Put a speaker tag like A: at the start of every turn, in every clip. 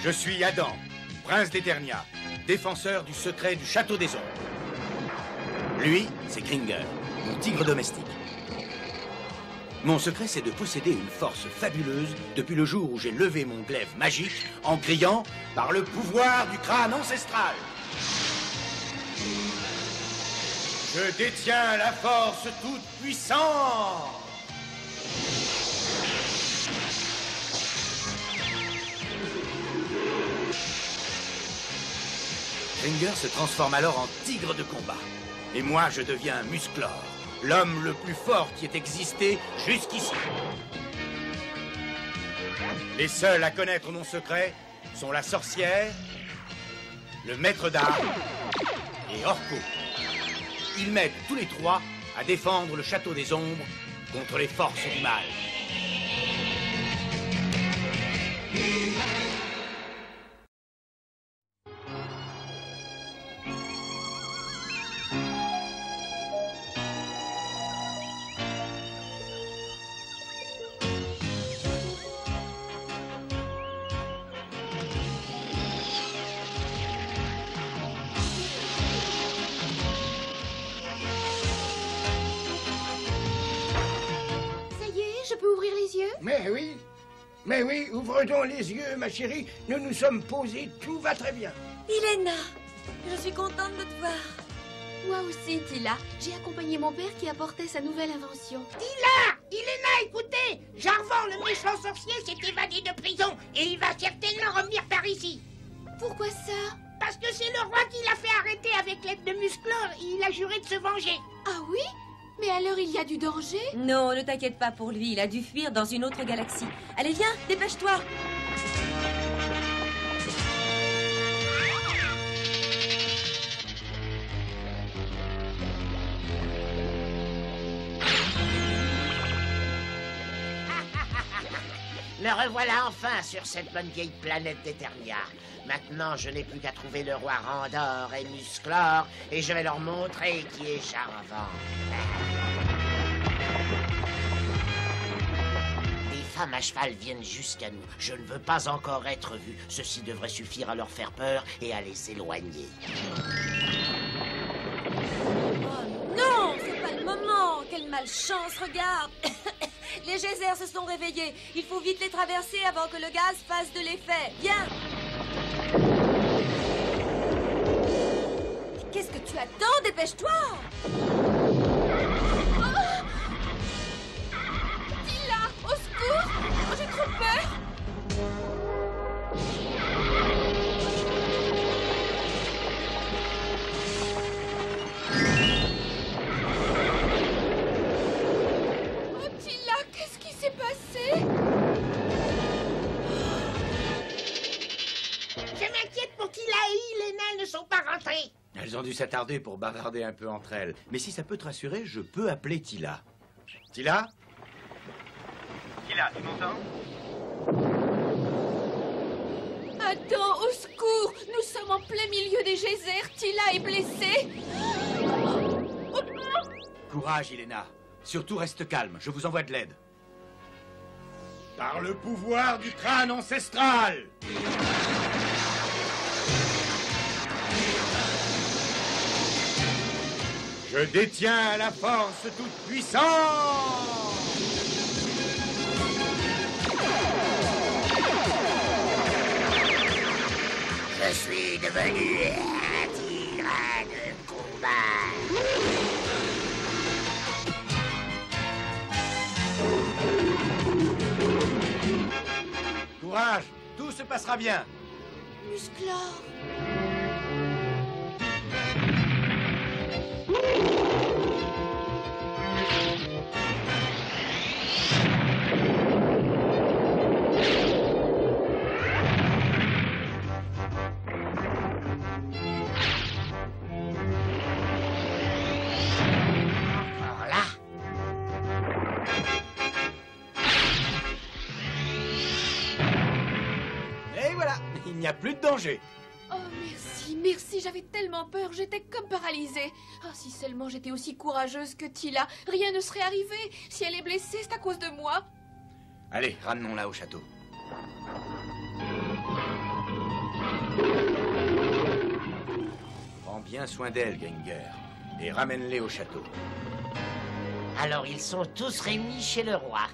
A: Je suis Adam, prince d'Eternia, défenseur du secret du château des ombres. Lui, c'est Kringer, mon tigre domestique. Mon secret, c'est de posséder une force fabuleuse depuis le jour où j'ai levé mon glaive magique en criant « Par le pouvoir du crâne ancestral !» Je détiens la force toute puissante. Kringer se transforme alors en tigre de combat. Et moi, je deviens Musclor, l'homme le plus fort qui ait existé jusqu'ici. Les seuls à connaître mon secret sont la sorcière, le maître d'armes et Orko. Ils m'aident tous les trois à défendre le château des ombres contre les forces du mal.
B: Mais oui, ouvre donc les yeux, ma chérie. Nous nous sommes posés, tout va très bien.
C: Iléna, je suis contente de te voir.
D: Moi aussi, Tila. J'ai accompagné mon père qui apportait sa nouvelle invention.
E: Tila! Iléna, écoutez! Jarvan, le méchant sorcier, s'est évadé de prison et il va certainement revenir par ici.
D: Pourquoi ça?
E: Parce que c'est le roi qui l'a fait arrêter avec l'aide de Musclor et il a juré de se venger.
D: Ah oui? Mais alors il y a du danger?
C: Non, ne t'inquiète pas pour lui, il a dû fuir dans une autre galaxie. Allez, viens, dépêche-toi.
E: Le revoilà enfin sur cette bonne vieille planète d'Eternia. Maintenant, je n'ai plus qu'à trouver le roi Randor et Musclor et je vais leur montrer qui est Jarvan. Les femmes à cheval viennent jusqu'à nous. Je ne veux pas encore être vu. Ceci devrait suffire à leur faire peur et à les éloigner.
C: Oh non, c'est pas le moment. Quelle malchance, regarde. Les geysers se sont réveillés. Il faut vite les traverser avant que le gaz fasse de l'effet. Viens. Qu'est-ce que tu attends? Dépêche-toi.
D: Tila, au secours! Oh, j'ai trop peur! Oh, Tila, qu'est-ce qui s'est passé?
E: Je m'inquiète pour Tila et Iléna ne sont pas rentrés.
A: Elles ont dû s'attarder pour bavarder un peu entre elles. Mais si ça peut te rassurer, je peux appeler Tila. Tila? Tila, tu m'entends?
D: Adam, au secours! Nous sommes en plein milieu des geysers. Tila est blessée.
A: Courage, Iléna. Surtout reste calme, je vous envoie de l'aide. Par le pouvoir du crâne ancestral! Je détiens la force toute puissante!
E: Je suis devenu un tigre de combat.
A: Courage, tout se passera bien.
D: Musclor.
E: Alors là,
A: Et voilà, il n'y a plus de danger.
D: Oh, merci, merci, j'avais tellement peur, j'étais comme paralysée. Ah, si seulement j'étais aussi courageuse que Tila, rien ne serait arrivé. Si elle est blessée, c'est à cause de moi.
A: Allez, ramenons-la au château. Prends bien soin d'elle, Gringer, et ramène-les au château.
E: Alors ils sont tous réunis chez le roi.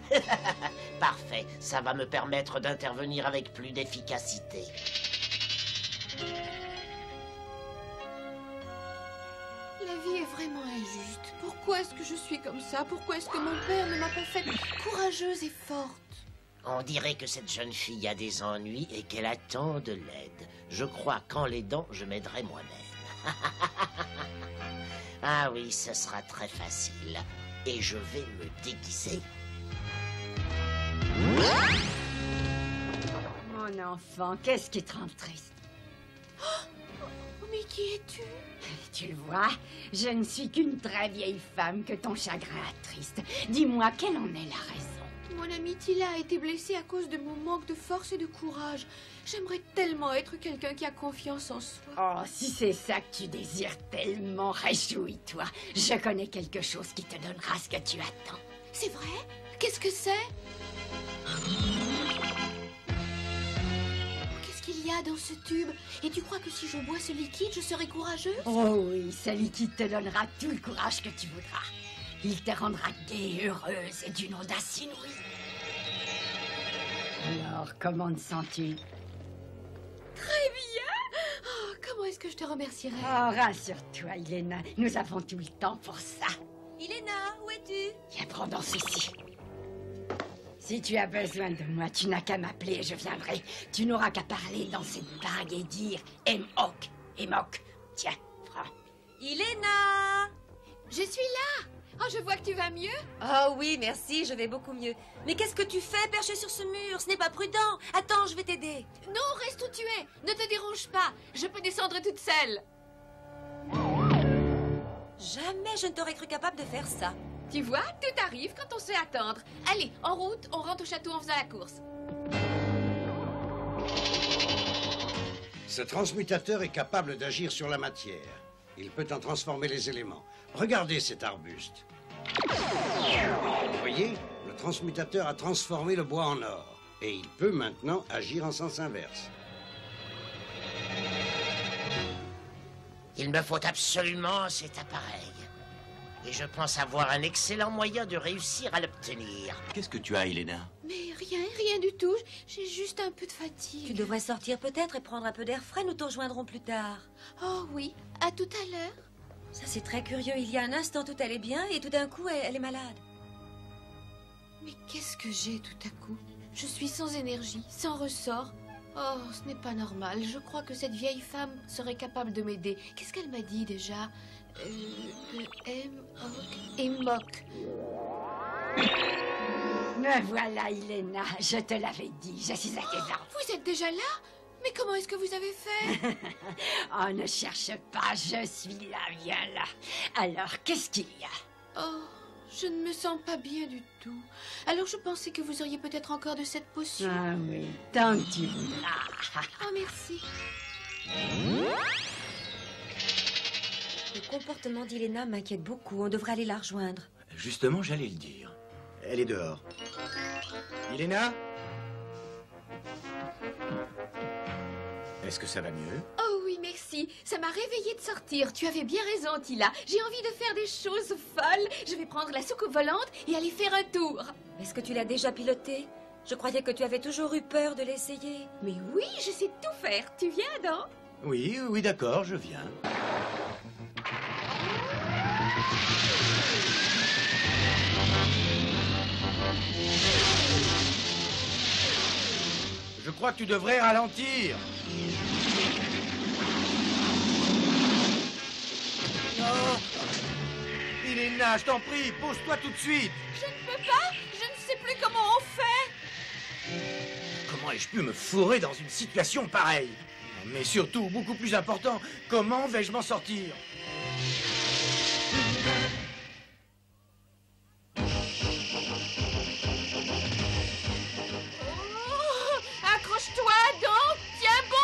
E: Parfait, ça va me permettre d'intervenir avec plus d'efficacité.
D: La vie est vraiment injuste. Pourquoi est-ce que je suis comme ça? Pourquoi est-ce que mon père ne m'a pas faite courageuse et forte?
E: On dirait que cette jeune fille a des ennuis et qu'elle attend de l'aide. Je crois qu'en l'aidant, je m'aiderai moi-même. Ah oui, ce sera très facile. Et je vais me déguiser.
F: Mon enfant, qu'est-ce qui te rend triste?
D: Oh, mais qui es-tu?
F: Tu le vois, je ne suis qu'une très vieille femme que ton chagrin attriste. Dis-moi, quelle en est la raison?
D: Mon amie Tila a été blessée à cause de mon manque de force et de courage. J'aimerais tellement être quelqu'un qui a confiance en soi.
F: Oh, si c'est ça que tu désires tellement, réjouis-toi. Je connais quelque chose qui te donnera ce que tu attends.
D: C'est vrai? Qu'est-ce que c'est? Qu'est-ce qu'il y a dans ce tube? Et tu crois que si je bois ce liquide, je serai courageuse?
F: Oh oui, ce liquide te donnera tout le courage que tu voudras. Il te rendra gaie, heureuse et d'une audace inouïe. Alors, comment te sens-tu?
D: Très bien! Oh, comment est-ce que je te remercierai?
F: Oh, rassure-toi, Iléna, nous avons tout le temps pour ça.
C: Iléna, où es-tu?
F: Viens prendre ceci. Si tu as besoin de moi, tu n'as qu'à m'appeler et je viendrai. Tu n'auras qu'à parler dans cette bague et dire « Emok, Emok ». Tiens, prends.
C: Iléna!
D: Je suis là! Oh, je vois que tu vas mieux.
C: Oh oui, merci, je vais beaucoup mieux. Mais qu'est-ce que tu fais perché sur ce mur? Ce n'est pas prudent. Attends, je vais t'aider.
D: Non, reste où tu es. Ne te dérange pas. Je peux descendre toute seule.
C: Jamais je ne t'aurais cru capable de faire ça.
D: Tu vois, tout arrive quand on sait attendre. Allez, en route, on rentre au château en faisant la course.
B: Ce transmutateur est capable d'agir sur la matière. Il peut en transformer les éléments. Regardez cet arbuste. Vous voyez, le transmutateur a transformé le bois en or. Et il peut maintenant agir en sens inverse.
E: Il me faut absolument cet appareil. Et je pense avoir un excellent moyen de réussir à l'obtenir.
A: Qu'est-ce que tu as, Iléna?
D: Mais rien du tout. J'ai juste un peu de fatigue.
C: Tu devrais sortir peut-être et prendre un peu d'air frais. Nous te rejoindrons plus tard.
D: Oh oui, à tout à l'heure.
C: Ça, c'est très curieux. Il y a un instant, tout allait bien et tout d'un coup, elle est malade.
D: Mais qu'est-ce que j'ai tout à coup? Je suis sans énergie, sans ressort. Oh, ce n'est pas normal. Je crois que cette vieille femme serait capable de m'aider. Qu'est-ce qu'elle m'a dit déjà? Emok.
F: Me voilà, Iléna. Je te l'avais dit, je suis à tes ordres.
D: Vous êtes déjà là? Mais comment est-ce que vous avez fait?
F: Oh, ne cherche pas, je suis là, viens là. Alors, qu'est-ce qu'il y a?
D: Oh, je ne me sens pas bien du tout. Alors je pensais que vous auriez peut-être encore de cette potion.
F: Ah oui, tant que tu voudras.
D: Oh, merci.
C: Le comportement d'Iléna m'inquiète beaucoup. On devrait aller la rejoindre.
A: Justement, j'allais le dire. Elle est dehors. Iléna? Est-ce que ça va mieux?
D: Oh oui, merci. Ça m'a réveillée de sortir. Tu avais bien raison, Tila. J'ai envie de faire des choses folles. Je vais prendre la soucoupe volante et aller faire un tour.
C: Est-ce que tu l'as déjà pilotée? Je croyais que tu avais toujours eu peur de l'essayer.
D: Mais oui, je sais tout faire. Tu viens, non?
A: Oui, d'accord, je viens. Je crois que tu devrais ralentir. Oh. Iléna, je t'en prie, pose-toi tout de suite.
D: Je ne peux pas. Je ne sais plus comment on fait.
A: Comment ai-je pu me fourrer dans une situation pareille? Mais surtout, beaucoup plus important, comment vais-je m'en sortir?
D: Oh, accroche-toi donc. Tiens bon.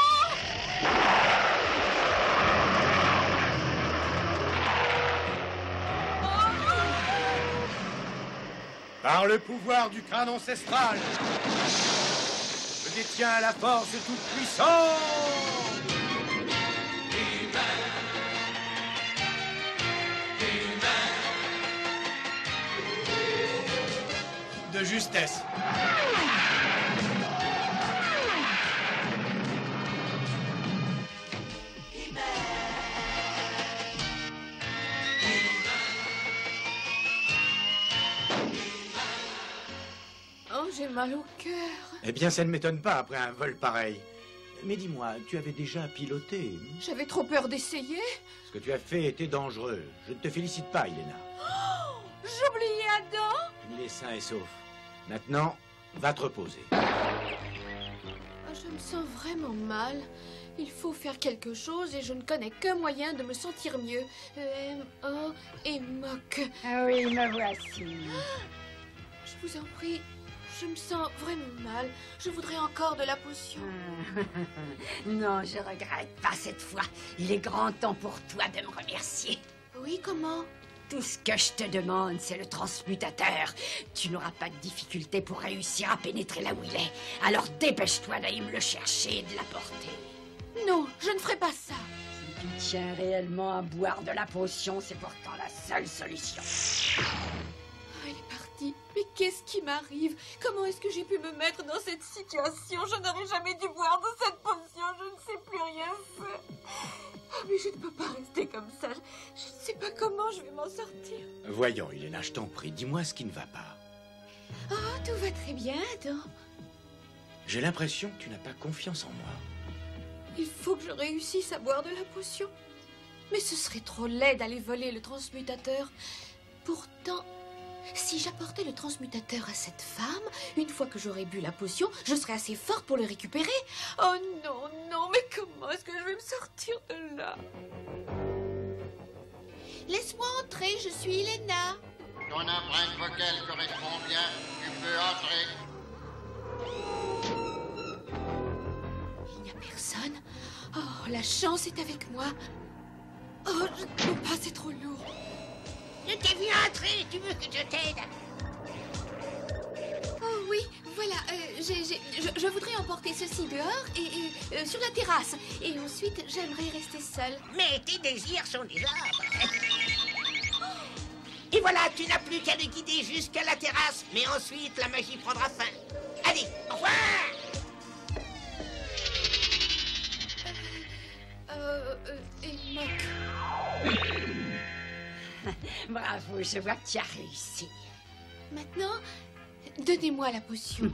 A: Par le pouvoir du crâne ancestral, je détiens la force toute puissante. de justesse.
D: Oh, j'ai mal au cœur.
A: Eh bien, ça ne m'étonne pas après un vol pareil. Mais dis-moi, tu avais déjà piloté.
D: J'avais trop peur d'essayer.
A: Ce que tu as fait était dangereux. Je ne te félicite pas, Elena.
D: Oh, j'oubliais Adam.
A: Il est sain et sauf. Maintenant, va te reposer.
D: Oh, je me sens vraiment mal. Il faut faire quelque chose et je ne connais qu'un moyen de me sentir mieux. M-O et moque.
F: Ah oui, me voici.
D: Je vous en prie, je me sens vraiment mal. Je voudrais encore de la potion.
F: Non, je regrette pas cette fois. Il est grand temps pour toi de me remercier.
D: Oui, comment?
F: Tout ce que je te demande, c'est le transmutateur. Tu n'auras pas de difficulté pour réussir à pénétrer là où il est. Alors dépêche-toi d'aller me le chercher et de l'apporter.
D: Non, je ne ferai pas ça.
F: Si tu tiens réellement à boire de la potion, c'est pourtant la seule solution.
D: Oh, il est parti. Mais qu'est-ce qui m'arrive? Comment est-ce que j'ai pu me mettre dans cette situation? Je n'aurais jamais dû boire de cette potion. Je ne sais plus rien faire. Ah, mais je ne peux pas rester comme ça. Je ne sais pas comment je vais m'en sortir.
A: Voyons, Elena, je t'en prie, dis-moi ce qui ne va pas.
D: Oh, tout va très bien, Adam.
A: J'ai l'impression que tu n'as pas confiance en moi.
D: Il faut que je réussisse à boire de la potion. Mais ce serait trop laid d'aller voler le transmutateur. Pourtant, si j'apportais le transmutateur à cette femme, une fois que j'aurais bu la potion, je serais assez forte pour le récupérer. Oh non, non, mais comment est-ce que je vais me sortir de là? Laisse-moi entrer, je suis Elena.
G: Ton empreinte vocale correspond bien. Tu peux entrer.
D: Il n'y a personne. Oh, la chance est avec moi. Oh, je ne peux pas, c'est trop lourd.
E: Je t'ai vu entrer, tu veux que je t'aide?
D: Oh oui, voilà, je voudrais emporter ceci dehors et sur la terrasse. Et ensuite, j'aimerais rester seule.
E: Mais tes désirs sont des ordres. Et voilà, tu n'as plus qu'à le guider jusqu'à la terrasse. Mais ensuite, la magie prendra fin. Allez, au revoir!
D: Et moque.
F: Bravo, je vois que tu as réussi.
D: Maintenant, donnez-moi la potion.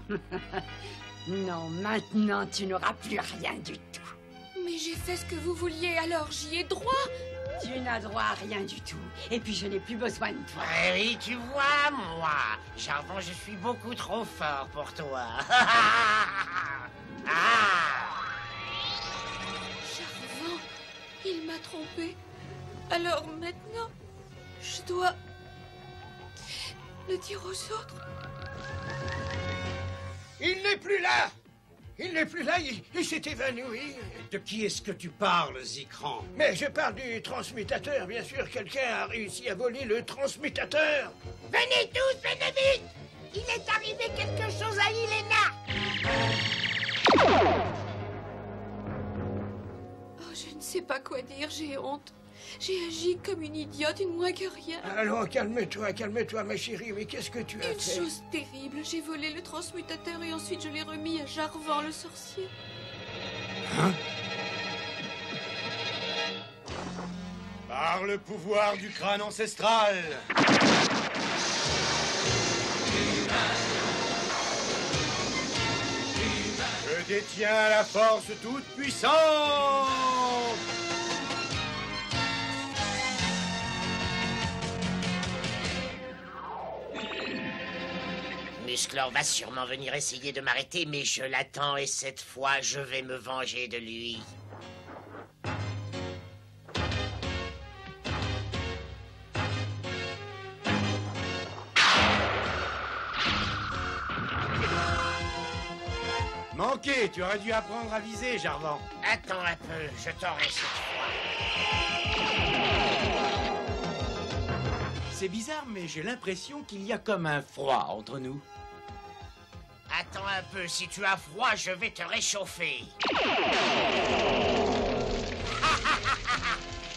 F: Non, maintenant tu n'auras plus rien du tout.
D: Mais j'ai fait ce que vous vouliez, alors j'y ai droit.
F: Tu n'as droit à rien du tout. Et puis je n'ai plus besoin de toi.
E: Eh oui, tu vois, moi, Jarvan, je suis beaucoup trop fort pour toi.
D: Jarvan, il m'a trompé. Alors maintenant, je dois le dire aux autres.
B: Il n'est plus là! Il n'est plus là, il s'est évanoui. De qui est-ce que tu parles, Zikran?
H: Mais je parle du transmutateur, bien sûr. Quelqu'un a réussi à voler le transmutateur.
E: Venez tous, venez vite! Il est arrivé quelque chose à Elena!
D: Oh, je ne sais pas quoi dire, j'ai honte. J'ai agi comme une idiote, une moins que rien.
H: Allons, calme-toi, ma chérie. Mais qu'est-ce que tu as
D: Une
H: fait?
D: chose terrible, j'ai volé le transmutateur et ensuite je l'ai remis à Jarvan, le sorcier.
A: Hein? Par le pouvoir du crâne ancestral. Je détiens la force toute puissante.
E: Musclor va sûrement venir essayer de m'arrêter, mais je l'attends et cette fois, je vais me venger de lui.
A: Manqué, tu aurais dû apprendre à viser, Jarvan.
E: Attends un peu, je t'aurai cette fois.
A: C'est bizarre, mais j'ai l'impression qu'il y a comme un froid entre nous.
E: Attends un peu, si tu as froid, je vais te réchauffer.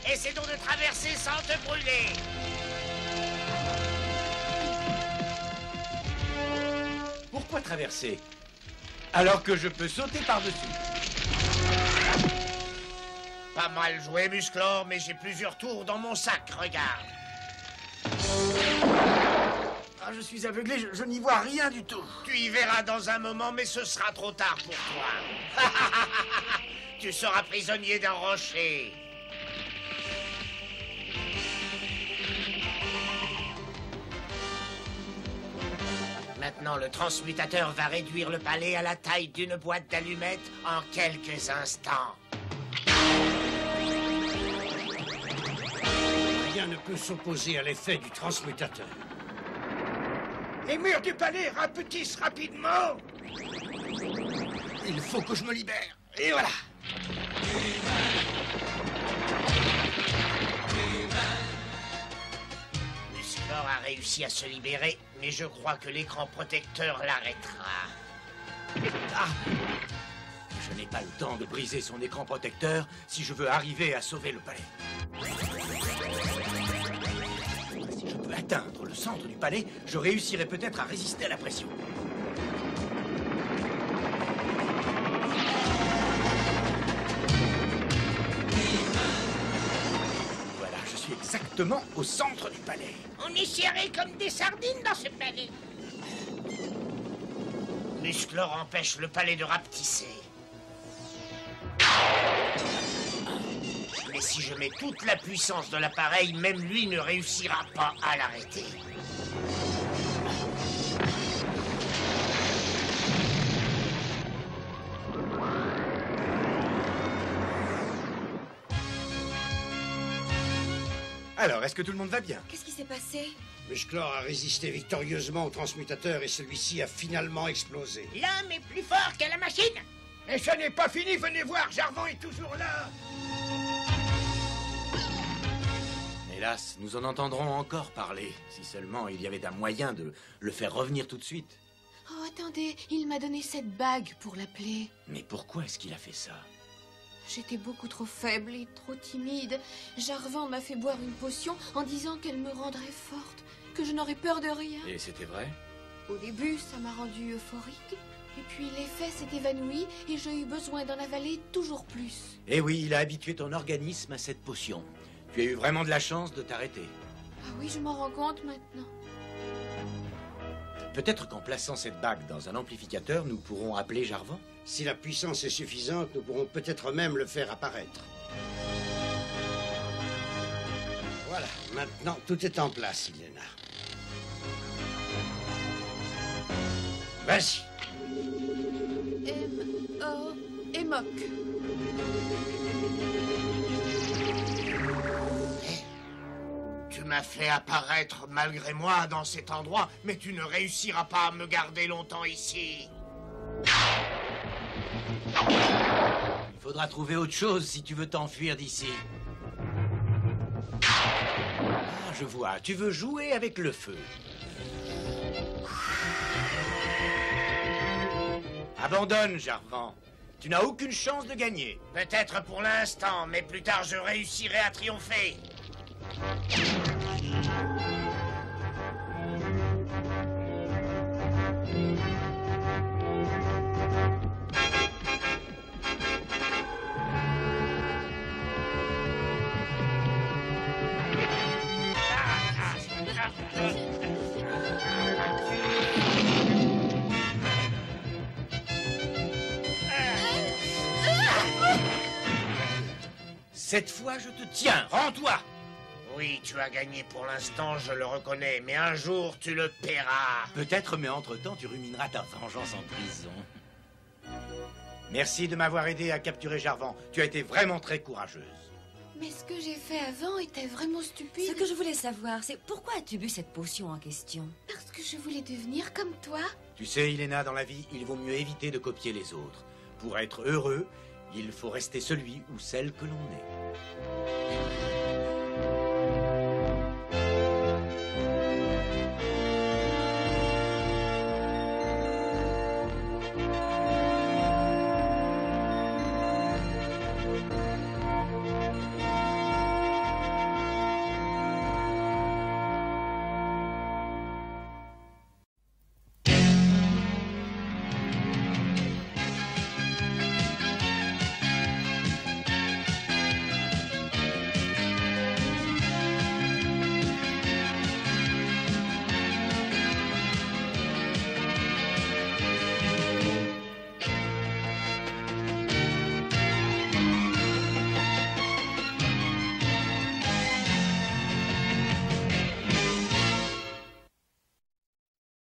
E: Essaie donc de traverser sans te brûler.
A: traverser. Alors que je peux sauter par-dessus.
E: Pas mal joué, Musclor, mais j'ai plusieurs tours dans mon sac, regarde.
H: Ah, je suis aveuglé, je n'y vois rien du tout.
E: Tu y verras dans un moment, mais ce sera trop tard pour toi. Tu seras prisonnier d'un rocher. Maintenant, le transmutateur va réduire le palais à la taille d'une boîte d'allumettes en quelques instants.
B: Rien ne peut s'opposer à l'effet du transmutateur.
H: Les murs du palais rapetissent rapidement.
A: Il faut que je me libère. Et voilà.
E: Musclor a réussi à se libérer, mais je crois que l'écran protecteur l'arrêtera.
A: Ah! Je n'ai pas le temps de briser son écran protecteur si je veux arriver à sauver le palais. Si je peux atteindre le centre du palais, je réussirai peut-être à résister à la pression. Voilà, je suis exactement au centre du palais.
E: On est serrés comme des sardines dans ce palais. Musclor empêche le palais de rapetisser. Mais si je mets toute la puissance de l'appareil, même lui ne réussira pas à l'arrêter.
A: Alors, est-ce que tout le monde va bien?
C: Qu'est-ce qui s'est passé?
B: Musclor a résisté victorieusement au transmutateur et celui-ci a finalement explosé.
E: L'homme est plus fort que la machine.
H: Et ça n'est pas fini, venez voir, Jarvan est toujours là.
A: Hélas, nous en entendrons encore parler. Si seulement il y avait un moyen de le faire revenir tout de suite.
D: Oh, attendez, il m'a donné cette bague pour l'appeler.
A: Mais pourquoi est-ce qu'il a fait ça?
D: J'étais beaucoup trop faible et trop timide. Jarvan m'a fait boire une potion en disant qu'elle me rendrait forte, que je n'aurais peur de rien.
A: Et c'était vrai?
D: Au début, ça m'a rendue euphorique. Et puis l'effet s'est évanoui et j'ai eu besoin d'en avaler toujours plus.
A: Eh oui, il a habitué ton organisme à cette potion. Tu as eu vraiment de la chance de t'arrêter.
D: Ah oui, je m'en rends compte maintenant.
A: Peut-être qu'en plaçant cette bague dans un amplificateur, nous pourrons appeler Jarvan?
B: Si la puissance est suffisante, nous pourrons peut-être même le faire apparaître. Voilà, maintenant tout est en place, Ilena. Vas-y.
D: Emok.
E: Tu m'as fait apparaître malgré moi dans cet endroit, mais tu ne réussiras pas à me garder longtemps ici.
A: Il faudra trouver autre chose si tu veux t'enfuir d'ici. Ah, je vois, tu veux jouer avec le feu. Abandonne, Jarvan. Tu n'as aucune chance de gagner.
E: Peut-être pour l'instant, mais plus tard je réussirai à triompher.
A: Cette fois, je te tiens. Rends-toi.
E: Oui, tu as gagné pour l'instant, je le reconnais, mais un jour tu le paieras.
A: Peut-être, mais entre-temps, tu rumineras ta vengeance en prison. Merci de m'avoir aidé à capturer Jarvan. Tu as été vraiment très courageuse.
D: Mais ce que j'ai fait avant était vraiment stupide.
C: Ce que je voulais savoir, c'est pourquoi as-tu bu cette potion en question?
D: Parce que je voulais devenir comme toi.
A: Tu sais, Ilena, dans la vie, il vaut mieux éviter de copier les autres. Pour être heureux, il faut rester celui ou celle que l'on est.